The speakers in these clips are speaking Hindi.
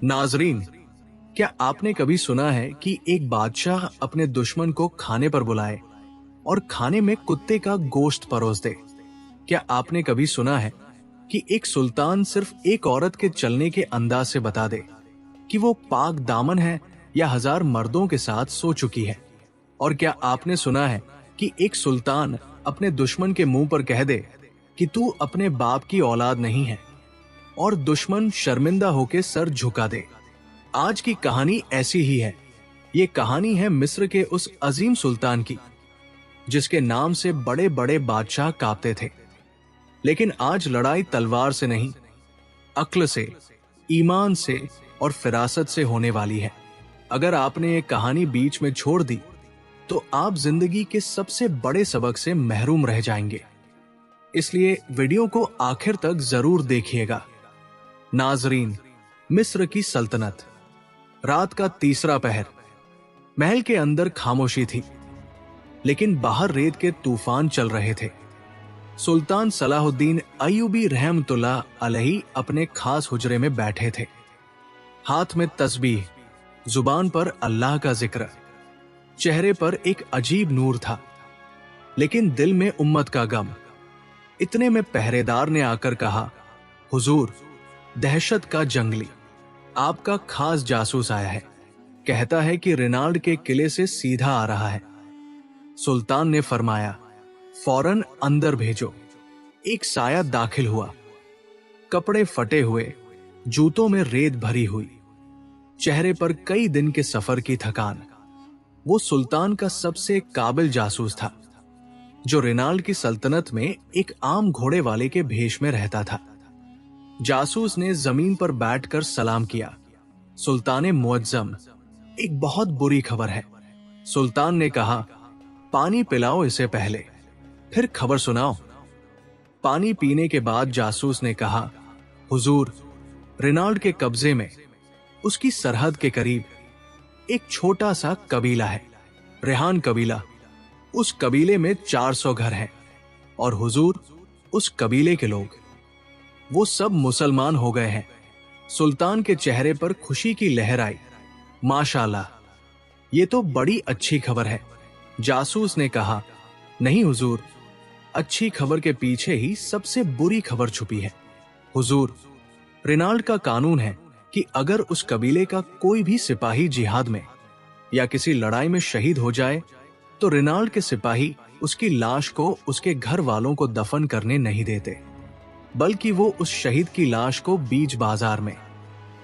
नाजरीन, क्या आपने कभी सुना है कि एक बादशाह अपने दुश्मन को खाने पर बुलाए और खाने में कुत्ते का गोश्त परोस दे? क्या आपने कभी सुना है कि एक सुल्तान सिर्फ एक औरत के चलने के अंदाज से बता दे कि वो पाक दामन है या 1000 मर्दों के साथ सो चुकी है? और क्या आपने सुना है कि एक सुल्तान अपने दुश्मन के मुंह पर कह दे कि तू अपने बाप की औलाद नहीं है, और दुश्मन शर्मिंदा होकर सर झुका दे? आज की कहानी ऐसी ही है। ये कहानी है मिस्र के उस अजीम सुल्तान की जिसके नाम से बड़े बड़े बादशाह कांपते थे। लेकिन आज लड़ाई तलवार से नहीं, अक्ल से, ईमान से और फिरासत से होने वाली है। अगर आपने ये कहानी बीच में छोड़ दी तो आप जिंदगी के सबसे बड़े सबक से महरूम रह जाएंगे। इसलिए वीडियो को आखिर तक जरूर देखिएगा। नाजरीन, मिस्र की सल्तनत। रात का तीसरा पहर। महल के अंदर खामोशी थी, लेकिन बाहर रेत के तूफान चल रहे थे। सुल्तान सलाहुद्दीन अय्यूबी रहमतुल्लाह अलैहि अपने खास हुजरे में बैठे थे। हाथ में तस्बीह, जुबान पर अल्लाह का जिक्र। चेहरे पर एक अजीब नूर था, लेकिन दिल में उम्मत का गम। इतने में पहरेदार ने आकर कहा, हुजूर, दहशत का जंगली, आपका खास जासूस आया है। कहता है कि रिनाल्ड के किले से सीधा आ रहा है। सुल्तान ने फरमाया, फौरन अंदर भेजो। एक साया दाखिल हुआ, कपड़े फटे हुए, जूतों में रेत भरी हुई, चेहरे पर कई दिन के सफर की थकान। वो सुल्तान का सबसे काबिल जासूस था, जो रिनाल्ड की सल्तनत में एक आम घोड़े वाले के भेष में रहता था। जासूस ने जमीन पर बैठकर सलाम किया। सुल्तान मुअज्जम, एक बहुत बुरी खबर है। सुल्तान ने कहा, पानी पिलाओ इसे पहले, फिर खबर सुनाओ। पानी पीने के बाद जासूस ने कहा, हुजूर, रिनाल्ड के कब्जे में, उसकी सरहद के करीब एक छोटा सा कबीला है, रेहान कबीला। उस कबीले में 400 घर हैं, और हुजूर, उस कबीले के लोग वो सब मुसलमान हो गए हैं। सुल्तान के चेहरे पर खुशी की लहर आई। माशाअल्लाह, ये तो बड़ी अच्छी खबर है। जासूस ने कहा, नहीं हुजूर, अच्छी खबर के पीछे ही सबसे बुरी खबर छुपी है। हुजूर, रिनाल्ड का कानून है कि अगर उस कबीले का कोई भी सिपाही जिहाद में या किसी लड़ाई में शहीद हो जाए तो रिनाल्ड के सिपाही उसकी लाश को उसके घर वालों को दफन करने नहीं देते, बल्कि वो उस शहीद की लाश को बीच बाजार में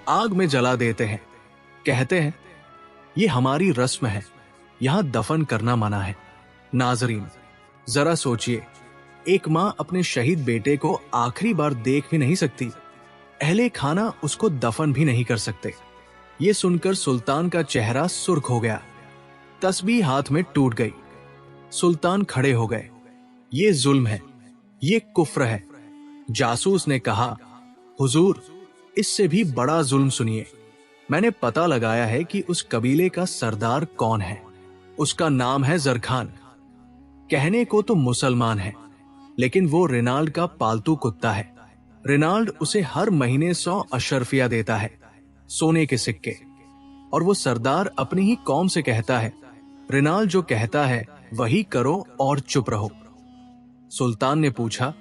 आग में जला देते हैं। कहते हैं, ये हमारी रस्म है, यहां दफन करना मना है। नाजरीन, जरा सोचिए, एक मां अपने शहीद बेटे को आखिरी बार देख भी नहीं सकती, अहले खाना उसको दफन भी नहीं कर सकते। ये सुनकर सुल्तान का चेहरा सुर्ख हो गया, तस्बीह हाथ में टूट गई। सुल्तान खड़े हो गए। ये जुल्म है, ये कुफ्र है। जासूस ने कहा, हुजूर, इससे भी बड़ा जुल्म सुनिए। मैंने पता लगाया है कि उस कबीले का सरदार कौन है। उसका नाम है जरखान। कहने को तो मुसलमान है, लेकिन वो रिनाल्ड का पालतू कुत्ता है। रिनाल्ड उसे हर महीने 100 अशरफिया देता है, सोने के सिक्के। और वो सरदार अपनी ही कौम से कहता है, रिनाल्ड जो कहता है वही करो और चुप रहो। सुल्तान ने पूछा,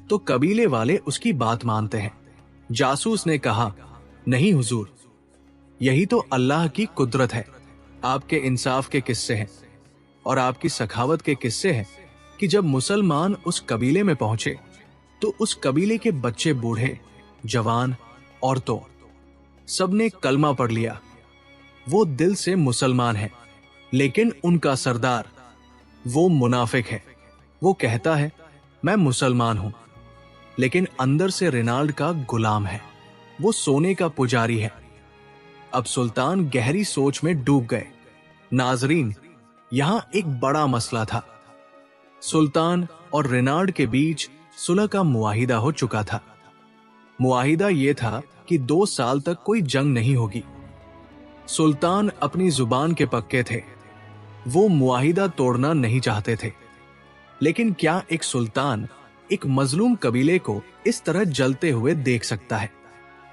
तो कबीले वाले उसकी बात मानते हैं? जासूस ने कहा, नहीं हुजूर, यही तो अल्लाह की कुदरत है। आपके इंसाफ के किस्से हैं और आपकी सखावत के किस्से हैं कि जब मुसलमान उस कबीले में पहुंचे तो उस कबीले के बच्चे, बूढ़े, जवान, औरतों, सबने कलमा पढ़ लिया। वो दिल से मुसलमान है, लेकिन उनका सरदार वो मुनाफिक है। वो कहता है, मैं मुसलमान हूं, लेकिन अंदर से रिनाल्ड का गुलाम है। वो सोने का पुजारी है। अब सुल्तान गहरी सोच में डूब गए। नाजरीन, यहां एक बड़ा मसला था। सुल्तान और रिनाल्ड के बीच सुलह का मुआहिदा हो चुका था। मुआहिदा यह था कि 2 साल तक कोई जंग नहीं होगी। सुल्तान अपनी जुबान के पक्के थे, वो मुआहिदा तोड़ना नहीं चाहते थे। लेकिन क्या एक सुल्तान एक मजलूम कबीले को इस तरह जलते हुए देख सकता है?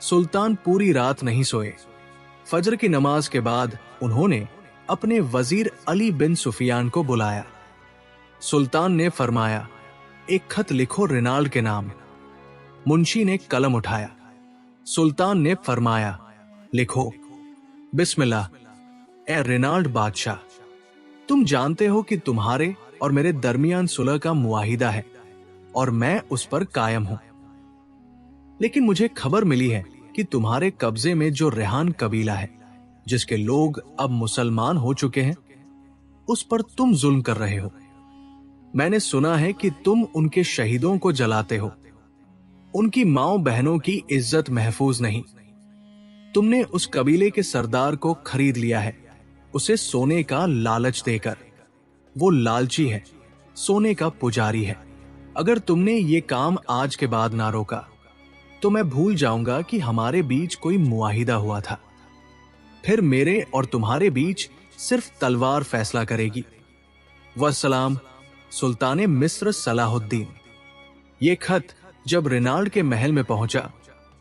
सुल्तान पूरी रात नहीं सोए। फजर की नमाज के बाद उन्होंने अपने वजीर अली बिन सुफियान को बुलाया। सुल्तान ने फरमाया, एक खत लिखो रिनाल्ड के नाम। मुंशी ने कलम उठाया। सुल्तान ने फरमाया, लिखो। बिस्मिल्लाह। ए रिनाल्ड बादशाह, तुम जानते हो कि तुम्हारे और मेरे दरमियान सुलह का मुआहिदा है और मैं उस पर कायम हूं। लेकिन मुझे खबर मिली है कि तुम्हारे कब्जे में जो रेहान कबीला है, जिसके लोग अब मुसलमान हो चुके हैं, उस पर तुम जुल्म कर रहे हो। मैंने सुना है कि तुम उनके शहीदों को जलाते हो। उनकी माओ बहनों की इज्जत महफूज नहीं। तुमने उस कबीले के सरदार को खरीद लिया है, उसे सोने का लालच देकर। वो लालची है, सोने का पुजारी है। अगर तुमने ये काम आज के बाद ना रोका तो मैं भूल जाऊंगा कि हमारे बीच कोई मुआहिदा हुआ था। फिर मेरे और तुम्हारे बीच सिर्फ तलवार फैसला करेगी। वस्सलाम, सुल्तान मिस्र सलाहुद्दीन। ये खत जब रिनाल्ड के महल में पहुंचा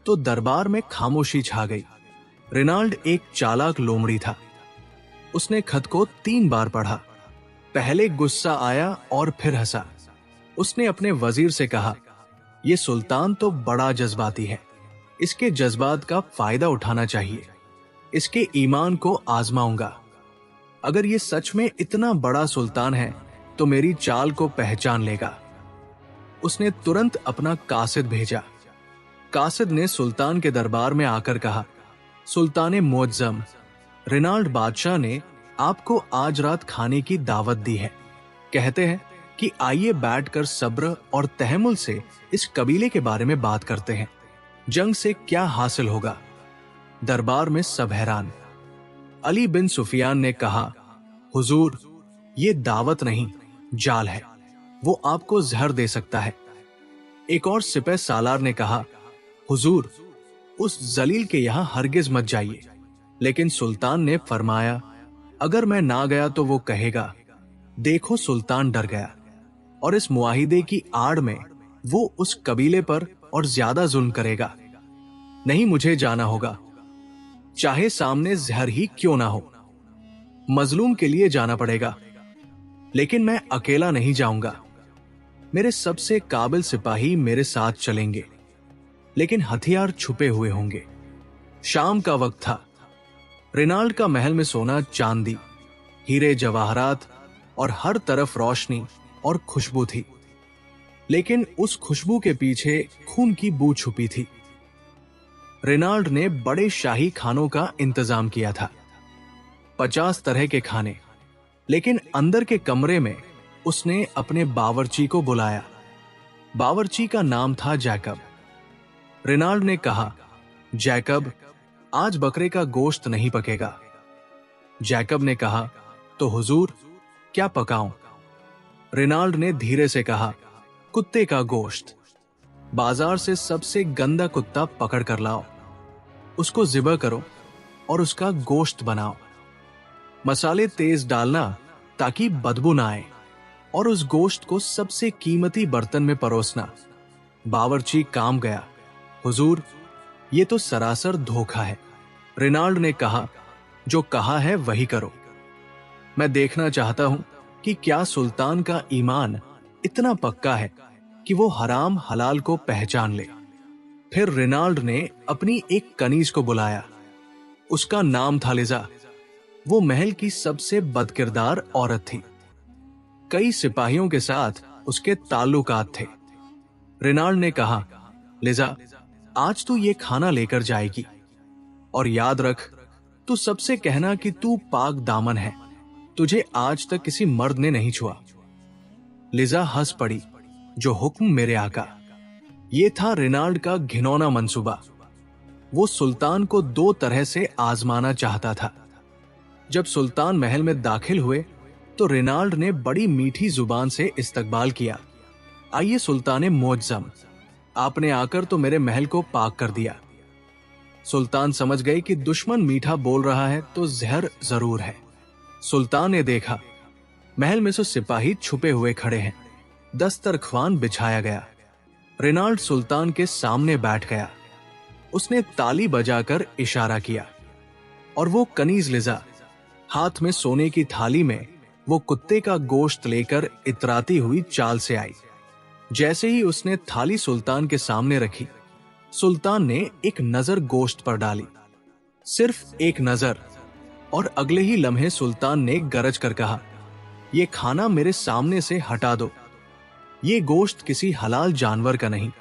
तो दरबार में खामोशी छा गई। रिनाल्ड एक चालाक लोमड़ी था। उसने खत को 3 बार पढ़ा। पहले गुस्सा आया और फिर हंसा। उसने अपने वजीर से कहा, यह सुल्तान तो बड़ा जज्बाती है, इसके जज्बात का फायदा उठाना चाहिए। इसके ईमान को आजमाऊंगा। अगर ये सच में इतना बड़ा सुल्तान है तो मेरी चाल को पहचान लेगा। उसने तुरंत अपना कासिद भेजा। कासिद ने सुल्तान के दरबार में आकर कहा, सुल्तान मुअज्जम, रिनाल्ड बादशाह ने आपको आज रात खाने की दावत दी है। कहते हैं कि आइए बैठकर सब्र और तहम्मुल से इस कबीले के बारे में बात करते हैं। जंग से क्या हासिल होगा? दरबार में सब हैरान। अली बिन सुफियान ने कहा, हुजूर, ये दावत नहीं, जाल है। वो आपको जहर दे सकता है। एक और सिपह सालार ने कहा, हुजूर, उस जलील के यहां हरगिज मत जाइए। लेकिन सुल्तान ने फरमाया, अगर मैं ना गया तो वो कहेगा, देखो सुल्तान डर गया, और इस मुआहिदे की आड़ में वो उस कबीले पर और ज्यादा जुल्म करेगा। नहीं, मुझे जाना होगा, चाहे सामने जहर ही क्यों ना हो। मजलूम के लिए जाना पड़ेगा, लेकिन मैं अकेला नहीं जाऊंगा। मेरे सबसे काबिल सिपाही मेरे साथ चलेंगे, लेकिन हथियार छुपे हुए होंगे। शाम का वक्त था। रिनाल्ड का महल में सोना चांदी, हीरे जवाहरात और हर तरफ रोशनी और खुशबू थी। लेकिन उस खुशबू के पीछे खून की बू छुपी थी। रिनाल्ड ने बड़े शाही खानों का इंतजाम किया था, 50 तरह के खाने। लेकिन अंदर के कमरे में उसने अपने बावर्ची को बुलाया। बावर्ची का नाम था जैकब। रिनाल्ड ने कहा, जैकब, आज बकरे का गोश्त नहीं पकेगा। जैकब ने कहा, तो हुजूर, क्या पकाऊं? रिनाल्ड ने धीरे से कहा, कुत्ते का गोश्त। बाजार से सबसे गंदा कुत्ता पकड़ कर लाओ, उसको ज़िबह करो और उसका गोश्त बनाओ। मसाले तेज डालना ताकि बदबू ना आए, और उस गोश्त को सबसे कीमती बर्तन में परोसना। बावर्ची काम गया। हुजूर, ये तो सरासर धोखा है। रिनाल्ड ने कहा, जो कहा है वही करो। मैं देखना चाहता हूं कि क्या सुल्तान का ईमान इतना पक्का है कि वो हराम हलाल को पहचान ले। फिर रिनाल्ड ने अपनी एक कनीज को बुलाया। उसका नाम था लिजा। वो महल की सबसे बदकिरदार औरत थी। कई सिपाहियों के साथ उसके ताल्लुकात थे। रिनाल्ड ने कहा, लिजा, आज तू ये खाना लेकर जाएगी, और याद रख, तू सबसे कहना कि तू पाक दामन है, तुझे आज तक किसी मर्द ने नहीं छुआ। लिजा हंस पड़ी, जो हुक्म मेरे आका। ये था रिनाल्ड का घिनौना मंसूबा। वो सुल्तान को 2 तरह से आजमाना चाहता था। जब सुल्तान महल में दाखिल हुए तो रिनाल्ड ने बड़ी मीठी जुबान से इस्तकबाल किया। आइए सुल्तान मुअज्जम, आपने आकर तो मेरे महल को पाक कर दिया। सुल्तान समझ गए कि दुश्मन मीठा बोल रहा है तो जहर जरूर है। सुल्तान ने देखा, महल में से सिपाही छुपे हुए खड़े हैं। दस्तरख्वान बिछाया गया। रिनाल्ड सुल्तान के सामने बैठ गया। उसने ताली बजाकर इशारा किया। और वो कनीज लिजा हाथ में सोने की थाली में वो कुत्ते का गोश्त लेकर इतराती हुई चाल से आई। जैसे ही उसने थाली सुल्तान के सामने रखी, सुल्तान ने एक नजर गोश्त पर डाली, सिर्फ एक नजर, और अगले ही लम्हे सुल्तान ने गरज कर कहा, ये खाना मेरे सामने से हटा दो। ये गोश्त किसी हलाल जानवर का नहीं,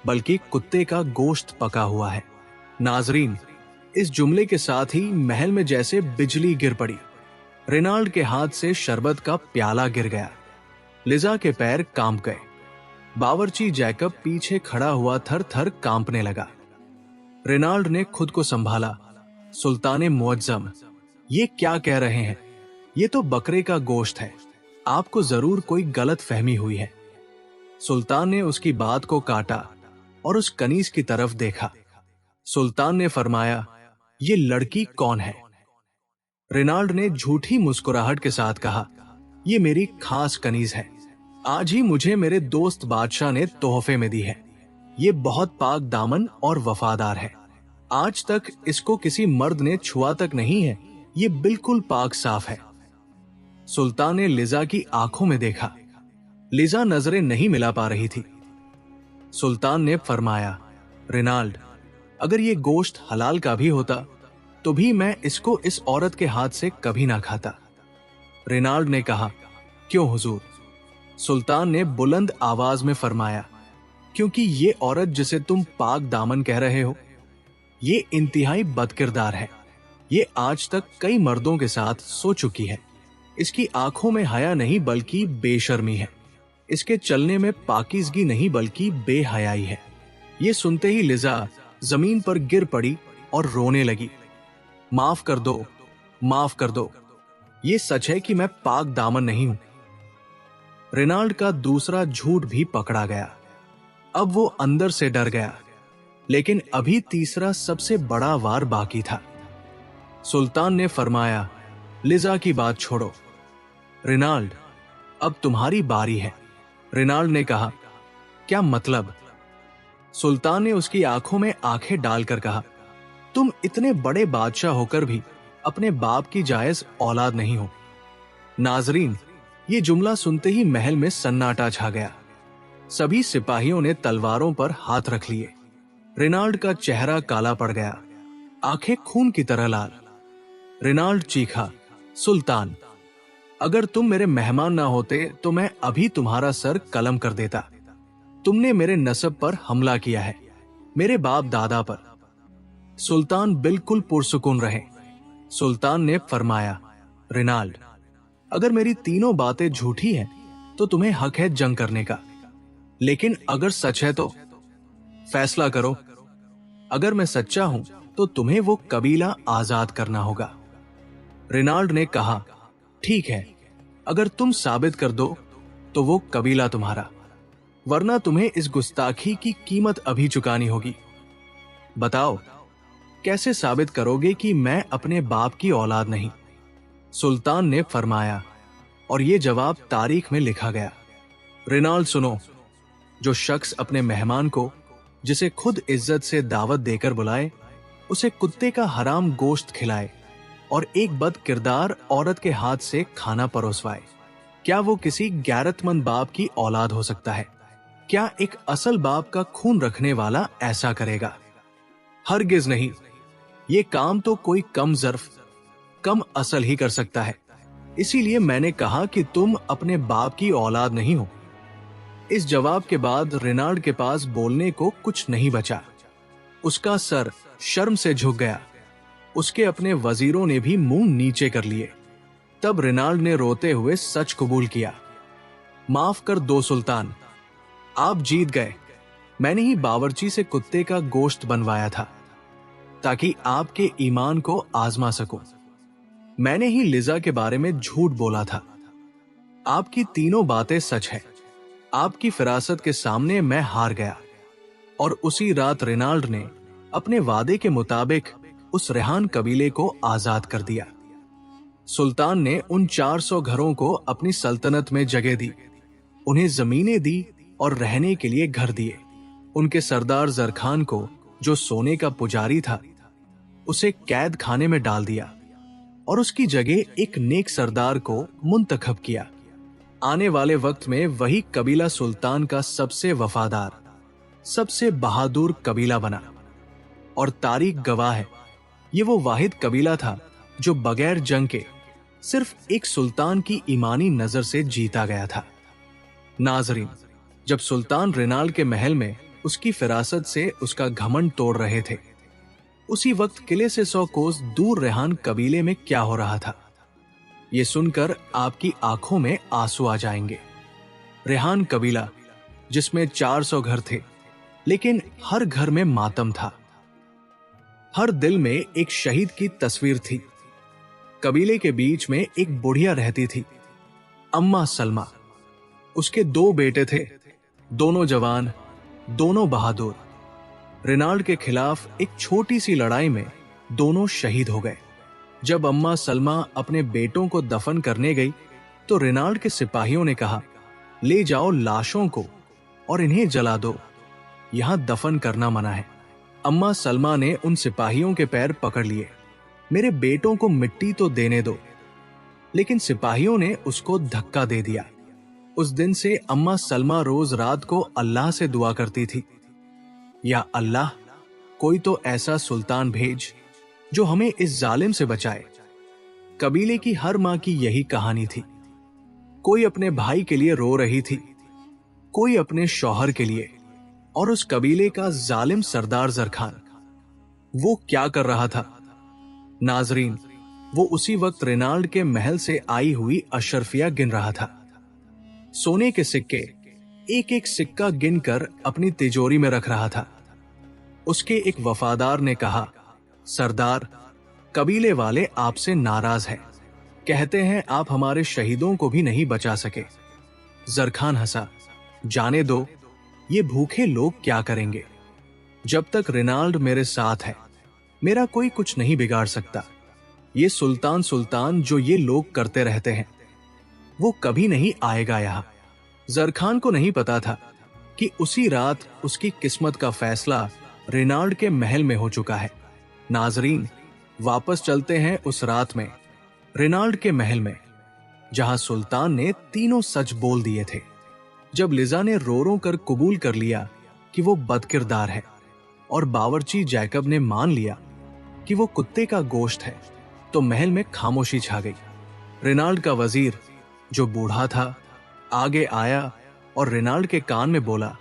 बल्कि कुत्ते का गोश्त पका हुआ है। नाजरीन, इस जुमले के साथ ही महल में जैसे बिजली गिर पड़ी। रेनाल्ड के हाथ से शरबत का प्याला गिर गया। लिजा के पैर कांप गए। बावर्ची जैकब पीछे खड़ा हुआ थर थर कांपने लगा। रेनाल्ड ने खुद को संभाला। सुल्ताने मुअज्जम, ये क्या कह रहे हैं? ये तो बकरे का गोश्त है। आपको जरूर कोई गलत फहमी हुई है। सुल्तान ने उसकी बात को काटा और उस कनीज की तरफ देखा। सुल्तान ने फरमाया, ये लड़की कौन है? रेनाल्ड ने झूठी मुस्कुराहट के साथ कहा, ये मेरी खास कनीज है। आज ही मुझे मेरे दोस्त बादशाह ने तोहफे में दी है। ये बहुत पाक दामन और वफादार है। आज तक इसको किसी मर्द ने छुआ तक नहीं है। ये बिल्कुल पाक साफ है। सुल्तान ने लिजा की आंखों में देखा। लिजा नजरें नहीं मिला पा रही थी। सुल्तान ने फरमाया, रेनाल्ड, अगर ये गोश्त हलाल का भी होता तो भी मैं इसको इस औरत के हाथ से कभी ना खाता। रेनाल्ड ने कहा, क्यों हुजूर? सुल्तान ने बुलंद आवाज में फरमाया, क्योंकि ये औरत जिसे तुम पाक दामन कह रहे हो, ये इंतहाई बदकिरदार है। ये आज तक कई मर्दों के साथ सो चुकी है। इसकी आंखों में हया नहीं बल्कि बेशर्मी है। इसके चलने में पाकीज़गी नहीं बल्कि बेहयाई है। ये सुनते ही लिजा जमीन पर गिर पड़ी और रोने लगी। माफ कर दो, माफ कर दो। ये सच है कि मैं पाक दामन नहीं हूं। रेनाल्ड का दूसरा झूठ भी पकड़ा गया। अब वो अंदर से डर गया, लेकिन अभी तीसरा सबसे बड़ा वार बाकी था। सुल्तान ने फरमाया, लिजा की बात छोड़ो। रेनाल्ड, अब तुम्हारी बारी है। रेनाल्ड ने कहा, क्या मतलब? सुल्तान ने उसकी आंखों में आंखें डालकर कहा, तुम इतने बड़े बादशाह होकर भी अपने बाप की जायज औलाद नहीं हो। नाजरीन, ये जुमला सुनते ही महल में सन्नाटा छा गया। सभी सिपाहियों ने तलवारों पर हाथ रख लिए। रेनाल्ड का चेहरा काला पड़ गया, आंखें खून की तरह लाल। रेनाल्ड चीखा, सुल्तान, अगर तुम मेरे मेहमान ना होते तो मैं अभी तुम्हारा सर कलम कर देता। तुमने मेरे नसब पर हमला किया है, मेरे बाप दादा पर। सुल्तान बिल्कुल पुरसुकून रहे। सुल्तान ने फरमाया, रेनाल्ड, अगर मेरी तीनों बातें झूठी हैं तो तुम्हें हक है जंग करने का, लेकिन अगर सच है तो फैसला करो। अगर मैं सच्चा हूं तो तुम्हें वो कबीला आजाद करना होगा। रेनाल्ड ने कहा, ठीक है, अगर तुम साबित कर दो तो वो कबीला तुम्हारा, वरना तुम्हें इस गुस्ताखी की कीमत अभी चुकानी होगी। बताओ, कैसे साबित करोगे कि मैं अपने बाप की औलाद नहीं? सुल्तान ने फरमाया, और ये जवाब तारीख में लिखा गया। रेनाल्ड, सुनो, जो शख्स अपने मेहमान को, जिसे खुद इज्जत से दावत देकर बुलाए, उसे कुत्ते का हराम गोश्त खिलाए और एक बद किरदार औरत के हाथ से खाना परोसवाए, क्या वो किसी गैरतमंद बाप की औलाद हो सकता है? क्या एक असल बाप का खून रखने वाला ऐसा करेगा? हरगिज नहीं। ये काम तो कोई कम ज़र्फ, कम असल ही कर सकता है। इसीलिए मैंने कहा कि तुम अपने बाप की औलाद नहीं हो। इस जवाब के बाद रेनाल्ड के पास बोलने को कुछ नहीं बचा। उसका सर शर्म से झुक गया। उसके अपने वजीरों ने भी मुंह नीचे कर लिए। तब रेनाल्ड ने रोते हुए सच कबूल किया, माफ कर दो सुल्तान, आप जीत गए। मैंने ही बावर्ची से कुत्ते का गोश्त बनवाया था ताकि आपके ईमान को आजमा सकूं। मैंने ही लिजा के बारे में झूठ बोला था। आपकी तीनों बातें सच है। आपकी फिरासत के सामने मैं हार गया। और उसी रात रेनाल्ड ने अपने वादे के मुताबिक उस रेहान कबीले को आजाद कर दिया। सुल्तान ने उन 400 घरों को अपनी सल्तनत में जगह दी, उन्हें जमीनें दी और रहने के लिए घर दिए। उनके सरदार जरखान को, जो सोने का पुजारी था, उसे कैद खाने में डाल दिया और उसकी जगह एक नेक सरदार को मुंतखब किया। आने वाले वक्त में वही कबीला सुल्तान का सबसे वफादार, सबसे बहादुर कबीला बना। और तारीख गवाह है, ये वो वाहिद कबीला था जो बगैर जंग के सिर्फ एक सुल्तान की ईमानी नजर से जीता गया था। नाजरीन, जब सुल्तान रेनाल्ड के महल में उसकी फिरासत से उसका घमंड तोड़ रहे थे, उसी वक्त किले से 100 कोस दूर रेहान कबीले में क्या हो रहा था, ये सुनकर आपकी आंखों में आंसू आ जाएंगे। रेहान कबीला, जिसमें 400 घर थे, लेकिन हर घर में मातम था। हर दिल में एक शहीद की तस्वीर थी। कबीले के बीच में एक बुढ़िया रहती थी, अम्मा सलमा। उसके 2 बेटे थे, दोनों जवान, दोनों बहादुर। रेनाल्ड के खिलाफ एक छोटी सी लड़ाई में दोनों शहीद हो गए। जब अम्मा सलमा अपने बेटों को दफन करने गई तो रेनाल्ड के सिपाहियों ने कहा, ले जाओ लाशों को और इन्हें जला दो, यहां दफन करना मना है। अम्मा सलमा ने उन सिपाहियों के पैर पकड़ लिए, मेरे बेटों को मिट्टी तो देने दो। लेकिन सिपाहियों ने उसको धक्का दे दिया। उस दिन से अम्मा सलमा रोज रात को अल्लाह से दुआ करती थी, या अल्लाह, कोई तो ऐसा सुल्तान भेज जो हमें इस जालिम से बचाए। कबीले की हर मां की यही कहानी थी। कोई अपने भाई के लिए रो रही थी, कोई अपने शौहर के लिए। और उस कबीले का जालिम सरदार जरखान, वो क्या कर रहा था? नाजरीन, वो उसी वक्त रेनाल्ड के महल से आई हुई अशरफिया गिन रहा था। सोने के सिक्के एक एक सिक्का गिनकर अपनी तिजोरी में रख रहा था। उसके एक वफादार ने कहा, सरदार, कबीले वाले आपसे नाराज हैं, कहते हैं आप हमारे शहीदों को भी नहीं बचा सके। जरखान हंसा, जाने दो, ये भूखे लोग क्या करेंगे? जब तक रेनाल्ड मेरे साथ है, मेरा कोई कुछ नहीं बिगाड़ सकता। ये सुल्तान सुल्तान जो ये लोग करते रहते हैं, वो कभी नहीं आएगा यहां। जरखान को नहीं पता था कि उसी रात उसकी किस्मत का फैसला रेनाल्ड के महल में हो चुका है। नाजरीन, वापस चलते हैं उस रात में, रेनाल्ड के महल में, जहां सुल्तान ने तीनों सच बोल दिए थे। जब लिजा ने रो रो कर कबूल कर लिया कि वो बदकिरदार है और बावर्ची जैकब ने मान लिया कि वो कुत्ते का गोश्त है, तो महल में खामोशी छा गई। रेनाल्ड का वजीर, जो बूढ़ा था, आगे आया और रेनाल्ड के कान में बोला,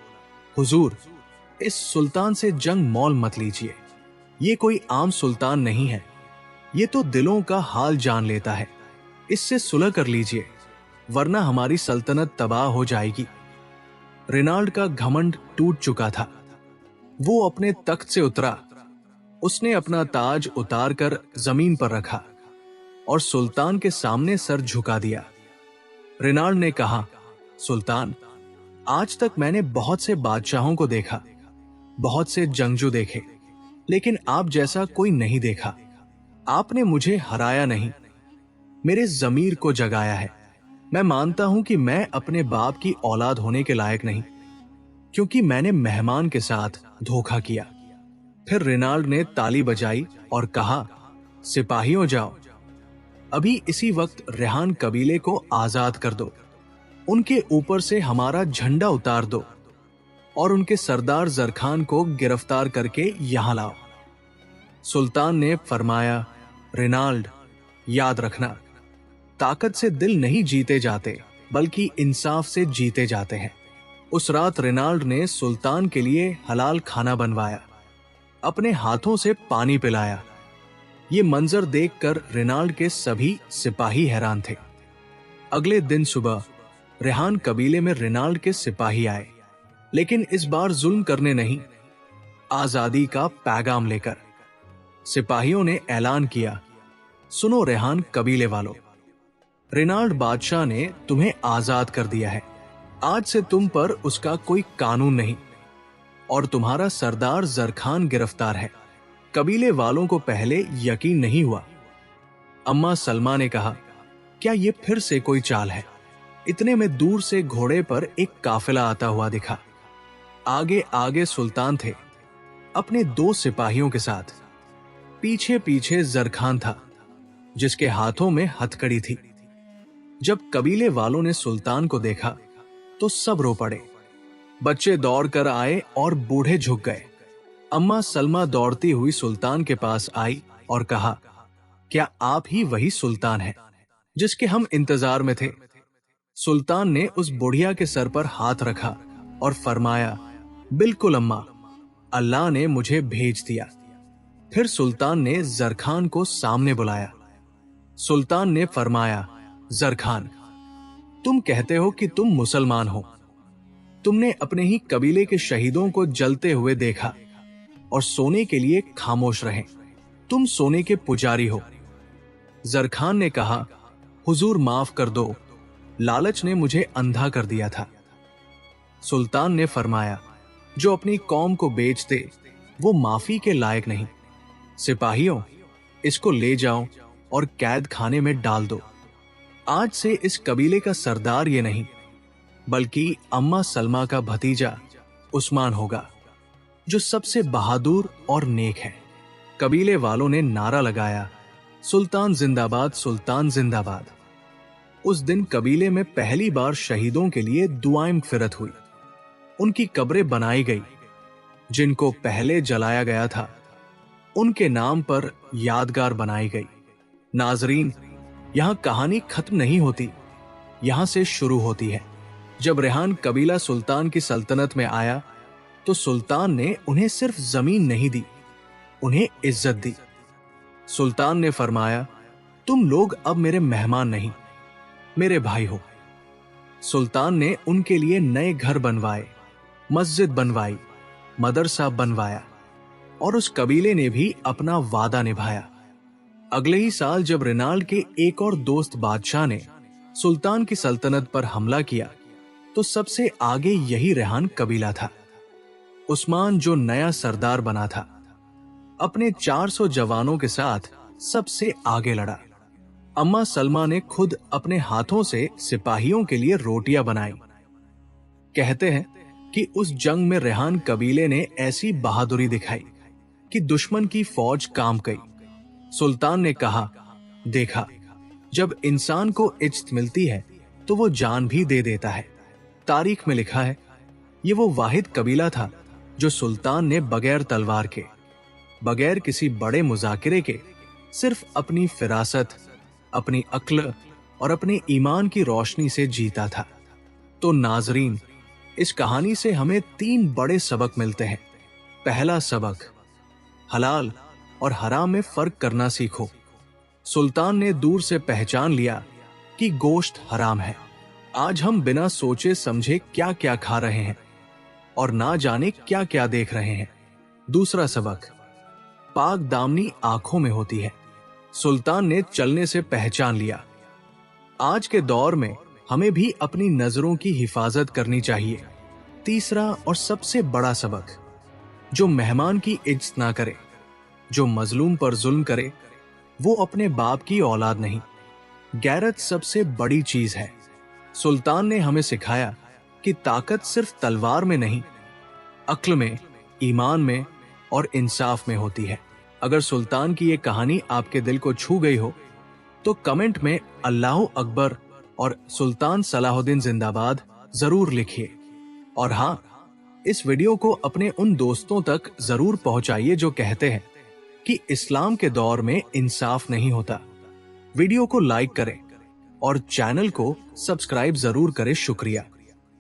हुजूर, इस सुल्तान से जंग मौल मत लीजिए। ये कोई आम सुल्तान नहीं है, ये तो दिलों का हाल जान लेता है। इससे सुलह कर लीजिए, वरना हमारी सल्तनत तबाह हो जाएगी। रेनाल्ड का घमंड टूट चुका था। वो अपने तख्त से उतरा। उसने अपना ताज उतार कर जमीन पर रखा और सुल्तान के सामने सर झुका दिया। रेनाल्ड ने कहा, सुल्तान, आज तक मैंने बहुत से बादशाहों को देखा, बहुत से जंगजू देखे, लेकिन आप जैसा कोई नहीं देखा। आपने मुझे हराया नहीं, मेरे जमीर को जगाया है। मैं मानता हूं कि मैं अपने बाप की औलाद होने के लायक नहीं, क्योंकि मैंने मेहमान के साथ धोखा किया। फिर रेनाल्ड ने ताली बजाई और कहा, सिपाहियों जाओ, अभी इसी वक्त रेहान कबीले को आजाद कर दो, उनके ऊपर से हमारा झंडा उतार दो और उनके सरदार जरखान को गिरफ्तार करके यहां लाओ। सुल्तान ने फरमाया, रेनाल्ड, याद रखना, ताकत से दिल नहीं जीते जाते, बल्कि इंसाफ से जीते जाते हैं। उस रात रेनाल्ड ने सुल्तान के लिए हलाल खाना बनवाया, अपने हाथों से पानी पिलाया। ये मंजर देखकर रेनाल्ड के सभी सिपाही हैरान थे। अगले दिन सुबह रेहान कबीले में रेनाल्ड के सिपाही आए, लेकिन इस बार जुल्म करने नहीं, आजादी का पैगाम लेकर। सिपाहियों ने ऐलान किया, सुनो रेहान कबीले वालों, रेनाल्ड बादशाह ने तुम्हें आजाद कर दिया है। आज से तुम पर उसका कोई कानून नहीं और तुम्हारा सरदार जरखान गिरफ्तार है। कबीले वालों को पहले यकीन नहीं हुआ। अम्मा सलमा ने कहा, क्या ये फिर से कोई चाल है? इतने में दूर से घोड़े पर एक काफिला आता हुआ दिखा। आगे आगे सुल्तान थे, अपने 2 सिपाहियों के साथ। पीछे पीछे जरखान था, जिसके हाथों में हथकड़ी थी। जब कबीले वालों ने सुल्तान को देखा तो सब रो पड़े। बच्चे दौड़ कर आए और बूढ़े झुक गए। अम्मा सलमा दौड़ती हुई सुल्तान के पास आई और कहा, क्या आप ही वही सुल्तान हैं जिसके हम इंतजार में थे? सुल्तान ने उस बुढ़िया के सर पर हाथ रखा और फरमाया, बिल्कुल अम्मा, अल्लाह ने मुझे भेज दिया। फिर सुल्तान ने जरखान को सामने बुलाया। सुल्तान ने फरमाया, जरखान, तुम कहते हो कि तुम मुसलमान हो। तुमने अपने ही कबीले के शहीदों को जलते हुए देखा और सोने के लिए खामोश रहे। तुम सोने के पुजारी हो। जरखान ने कहा, हुजूर माफ कर दो, लालच ने मुझे अंधा कर दिया था। सुल्तान ने फरमाया, जो अपनी कौम को बेच दे वो माफी के लायक नहीं। सिपाहियों, इसको ले जाओ और कैद खाने में डाल दो। आज से इस कबीले का सरदार ये नहीं, बल्कि अम्मा सलमा का भतीजा उस्मान होगा, जो सबसे बहादुर और नेक है। कबीले वालों ने नारा लगाया, सुल्तान जिंदाबाद, सुल्तान जिंदाबाद। उस दिन कबीले में पहली बार शहीदों के लिए दुआएं फिरत हुई। उनकी कब्रें बनाई गई। जिनको पहले जलाया गया था उनके नाम पर यादगार बनाई गई। नाजरीन, यहां कहानी खत्म नहीं होती, यहां से शुरू होती है। जब रेहान कबीला सुल्तान की सल्तनत में आया तो सुल्तान ने उन्हें सिर्फ जमीन नहीं दी, उन्हें इज्जत दी। सुल्तान ने फरमाया, तुम लोग अब मेरे मेहमान नहीं, मेरे भाई हो। सुल्तान ने उनके लिए नए घर बनवाए, मस्जिद बनवाई, मदरसा बनवाया और उस कबीले ने भी अपना वादा निभाया। अगले ही साल जब रिनाल के एक और दोस्त बादशाह ने सुल्तान की सल्तनत पर हमला किया तो सबसे आगे यही रेहान कबीला था। उस्मान, जो नया सरदार बना था, अपने 400 जवानों के साथ सबसे आगे लड़ा। अम्मा सलमा ने खुद अपने हाथों से सिपाहियों के लिए रोटियां बनाई। कहते हैं कि उस जंग में रेहान कबीले ने ऐसी बहादुरी दिखाई कि दुश्मन की फौज कांप गई। सुल्तान ने कहा, देखा, जब इंसान को इज्जत मिलती है तो वो जान भी दे देता है। तारीख में लिखा है, ये वो वाहिद कबीला था जो सुल्तान ने बगैर तलवार के, बगैर किसी बड़े मुजाकिरे के, सिर्फ अपनी फिरासत, अपनी अक्ल और अपने ईमान की रोशनी से जीता था। तो नाजरीन, इस कहानी से हमें 3 बड़े सबक मिलते हैं। पहला सबक, हलाल और हराम में फर्क करना सीखो। सुल्तान ने दूर से पहचान लिया कि गोश्त हराम है। आज हम बिना सोचे समझे क्या क्या खा रहे हैं और ना जाने क्या क्या देख रहे हैं। दूसरा सबक, पाक दामनी आंखों में होती है। सुल्तान ने चलने से पहचान लिया। आज के दौर में हमें भी अपनी नजरों की हिफाजत करनी चाहिए। तीसरा और सबसे बड़ा सबक, जो मेहमान की इज्जत ना करे, जो मजलूम पर जुल्म करे, वो अपने बाप की औलाद नहीं। गैरत सबसे बड़ी चीज है। सुल्तान ने हमें सिखाया कि ताकत सिर्फ तलवार में नहीं, अक्ल में, ईमान में और इंसाफ में होती है। अगर सुल्तान की ये कहानी आपके दिल को छू गई हो तो कमेंट में अल्लाह अकबर और सुल्तान सलाहुद्दीन जिंदाबाद जरूर लिखिए। और हाँ, इस वीडियो को अपने उन दोस्तों तक जरूर पहुंचाइए जो कहते हैं कि इस्लाम के दौर में इंसाफ नहीं होता। वीडियो को लाइक करें और चैनल को सब्सक्राइब जरूर करें। शुक्रिया।